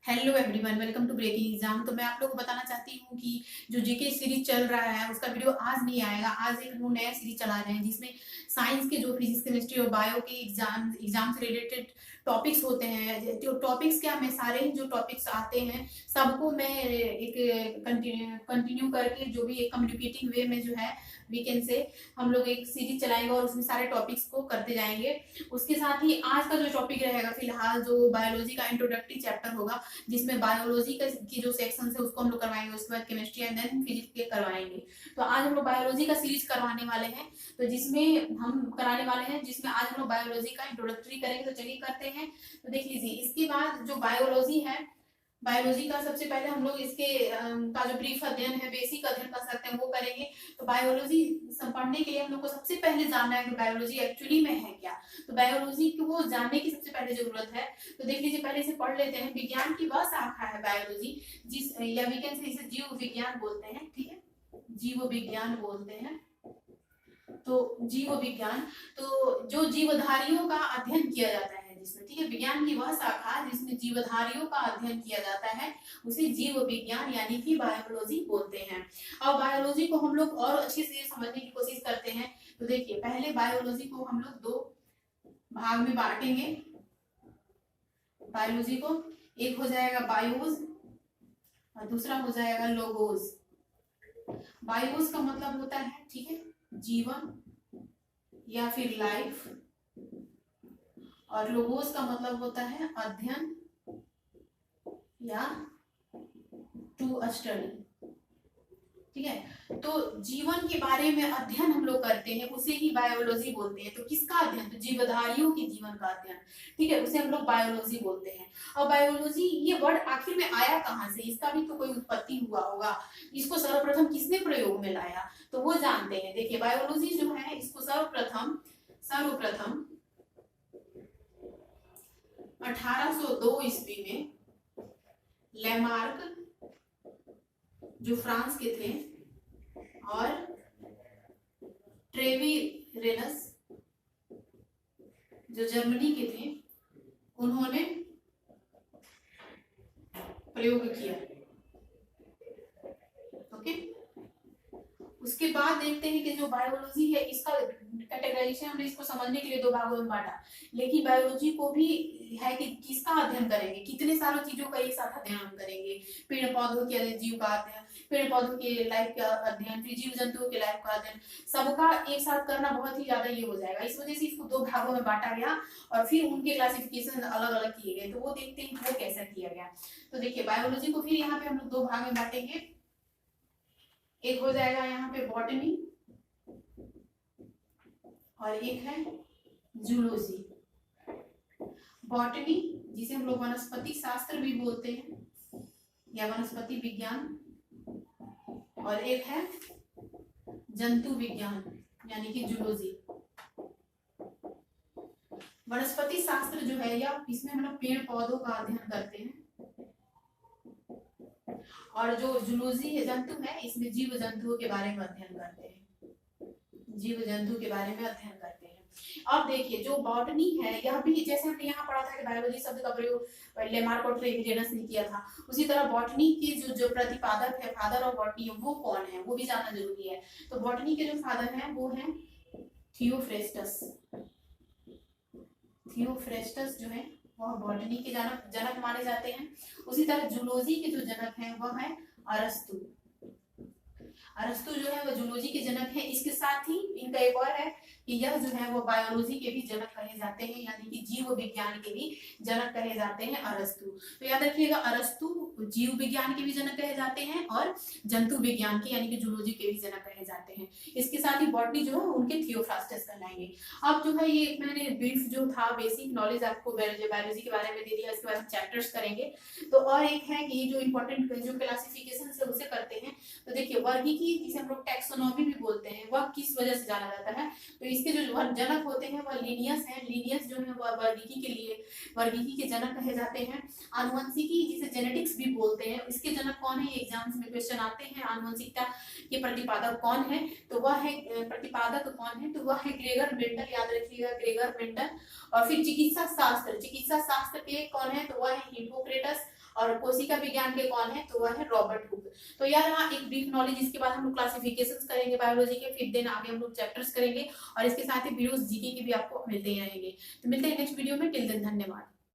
Hello everyone, welcome to Breaking Exam. तो मैं आप लोगों को बताना चाहती हूँ कि जो जीके सीरीज चल रहा है उसका वीडियो आज नहीं आएगा। आज एक हम नया सीरीज चला रहे हैं जिसमें साइंस के जो फिजिक्स केमिस्ट्री और बायो के एग्जाम से रिलेटेड टॉपिक्स होते हैं। जो टॉपिक्स क्या, मैं सारे ही जो टॉपिक्स आते हैं सबको मैं एक कंटिन्यू करके जो भी एक कम्युनिकेटिंग वे में जो है वीकेंड से हम लोग एक सीरीज चलाएंगे और उसमें सारे टॉपिक्स को करते जाएंगे। उसके साथ ही आज का जो टॉपिक रहेगा फिलहाल जो बायोलॉजी का इंट्रोडक्टरी चैप्टर होगा, जिसमें बायोलॉजी की जो सेक्शन है उसको हम लोग करवाएंगे, उसके बाद केमिस्ट्री एंड देन फिजिक्स के करवाएंगे। तो आज हम लोग बायोलॉजी का सीरीज करवाने वाले हैं, तो जिसमें हम कराने वाले हैं जिसमें आज हम लोग बायोलॉजी का इंट्रोडक्टरी करेंगे। तो चलिए करते हैं। तो देख लीजिए, इसके बाद जो बायोलॉजी है, बायोलॉजी का सबसे पहले हम लोग इसके का जो ब्रीफ अध्ययन है, बेसिक अध्ययन कर सकते हैं, वो करेंगे। तो बायोलॉजी पढ़ने के लिए हम लोग को सबसे पहले जानना है कि बायोलॉजी एक्चुअली में है क्या। तो बायोलॉजी को जानने की सबसे पहले जरूरत है। तो देख लीजिए, पहले इसे पढ़ लेते हैं। विज्ञान की वह शाखा है बायोलॉजी जिस या वीकेंड से इसे जीव विज्ञान बोलते हैं। ठीक है, जीव विज्ञान बोलते हैं। तो जीव विज्ञान, तो जो जीवधारियों का अध्ययन किया जाता है जिसमें, ठीक है, विज्ञान की वह शाखा जिसमें जीवधारियों का अध्ययन किया जाता है उसे जीव विज्ञान यानी कि बायोलॉजी बोलते हैं। और बायोलॉजी को हम लोग और अच्छे से समझने की कोशिश करते हैं। तो देखिए, पहले बायोलॉजी को हम लोग दो भाग में बांटेंगे। बायोलॉजी को एक हो जाएगा बायोज और दूसरा हो जाएगा लोगोज। बायोज का मतलब होता है, ठीक है, जीवन या फिर लाइफ, और लोगोस का मतलब होता है अध्ययन या टू स्टडी। ठीक है, तो जीवन के बारे में अध्ययन हम लोग करते हैं, उसे ही बायोलॉजी बोलते हैं। तो किसका अध्ययन? तो जीवधारियों के जीवन का अध्ययन, ठीक है, उसे हम लोग बायोलॉजी बोलते हैं। और बायोलॉजी ये वर्ड आखिर में आया कहाँ से? इसका भी तो कोई उत्पत्ति हुआ होगा। इसको सर्वप्रथम किसने प्रयोग में लाया, तो वो जानते हैं। देखिए, बायोलॉजी जो है इसको सर्वप्रथम 1802 ईस्वी में लेमार्क जो फ्रांस के थे और ट्रेविरेनस जो जर्मनी के थे, उन्होंने प्रयोग किया। ओके, उसके बाद देखते हैं कि जो बायोलॉजी है इसका कैटेगराइजेशन हमने इसको समझने के लिए दो भागों में बांटा। लेकिन बायोलॉजी को भी है कि किसका अध्ययन करेंगे, कितने सारी चीजों का एक साथ अध्ययन हम करेंगे। पेड़ पौधों के जीव का अध्ययन, पेड़ पौधों के लाइफ का अध्ययन, फिर जीव जंतुओं के लाइफ का अध्ययन, सबका एक साथ करना बहुत ही ज्यादा ये हो जाएगा। इस वजह से इसको दो भागों में बांटा गया और फिर उनके क्लासिफिकेशन अलग अलग किए गए। तो वो देखते हैं वो कैसा किया गया। तो देखिए, बायोलॉजी को फिर यहाँ पे हम लोग दो भाग में बांटेंगे। एक हो जाएगा यहाँ पे बॉटनी और एक है जूलॉजी। बॉटनी जिसे हम लोग वनस्पति शास्त्र भी बोलते हैं या वनस्पति विज्ञान, और एक है जंतु विज्ञान यानी कि जूलॉजी। वनस्पति शास्त्र जो है या इसमें हम लोग पेड़ पौधों का अध्ययन करते हैं, और जो जूलॉजी जंतु है इसमें जीव जंतुओं के बारे में अध्ययन करते हैं, जीव जंतु के बारे में अध्ययन करते हैं। अब देखिए, जो बॉटनी है यह भी, जैसे हमने यहाँ पढ़ा था कि बायोलॉजी शब्द का प्रयोग लेमार्क और ट्रेविरेनस ने किया था, उसी तरह बॉटनी के जो प्रतिपादक है, फादर ऑफ बॉटनी, वो कौन है वो भी जानना जरूरी है। तो बॉटनी के जो फादर हैं वो हैं थियोफ्रेस्टस। थियोफ्रेस्टस जो है वह बॉटनी के जनक माने जाते हैं। उसी तरह जूलॉजी के जो जनक हैं वह है अरस्तु। अरस्तु जो है वह जूलॉजी के जनक है। इसके साथ ही इनका एक और है कि यह जो है वो बायोलॉजी के भी जनक कहे जाते हैं, यानी कि जीव विज्ञान के भी जनक कहे जाते हैं अरस्तु। तो याद रखिएगा, अरस्तु जीव विज्ञान के भी जनक कहे जाते हैं और जंतु विज्ञान के यानी कि जूलॉजी के भी जनक कहे जाते हैं। इसके साथ ही बॉटनी जो है उनके थियोफ्रास्टस कहलाएंगे। अब जो है ये मैंने ब्रीफ जो था बेसिक नॉलेज आपको बायोलॉजी के बारे में दे दिया, इसके बाद चैप्टर्स करेंगे। तो और एक है कि जो इम्पोर्टेंट जो क्लासिफिकेशन है उसे करते हैं। तो देखिए, वर्गीकी जिसे हम लोग टैक्सोनॉमी भी बोलते हैं, वह किस वजह से जाना जाता है? तो इसके जो जनक होते हैं वह लिनियस है। लिनियस जो है वह वर्गीकी के लिए वर्गीकी के जनक कहे जाते हैं। आनुवंशिकी जिसे जेनेटिक्स भी बोलते हैं, इसके जनक कौन है? एग्जाम्स में क्वेश्चन आते हैं, आनुवंशिकता के प्रतिपादक कौन है? तो वह है प्रतिपादक कौन है? तो वह है ग्रेगर मेंडल, याद रखिएगा ग्रेगर मेंडल। और फिर चिकित्सा शास्त्र के कौन है? तो वह है हिप्पोक्रेटस। और कोशिका विज्ञान के कौन है, तो वह है रॉबर्ट हुक। तो यार हाँ, एक ब्रीफ नॉलेज, इसके बाद हम लोग क्लासिफिकेशंस करेंगे बायोलॉजी के, फिर देन आगे हम लोग चैप्टर्स करेंगे और इसके साथ ही वीडियोस जीके के भी आपको मिलते ही रहेंगे। तो मिलते हैं नेक्स्ट वीडियो में, टिल देन धन्यवाद।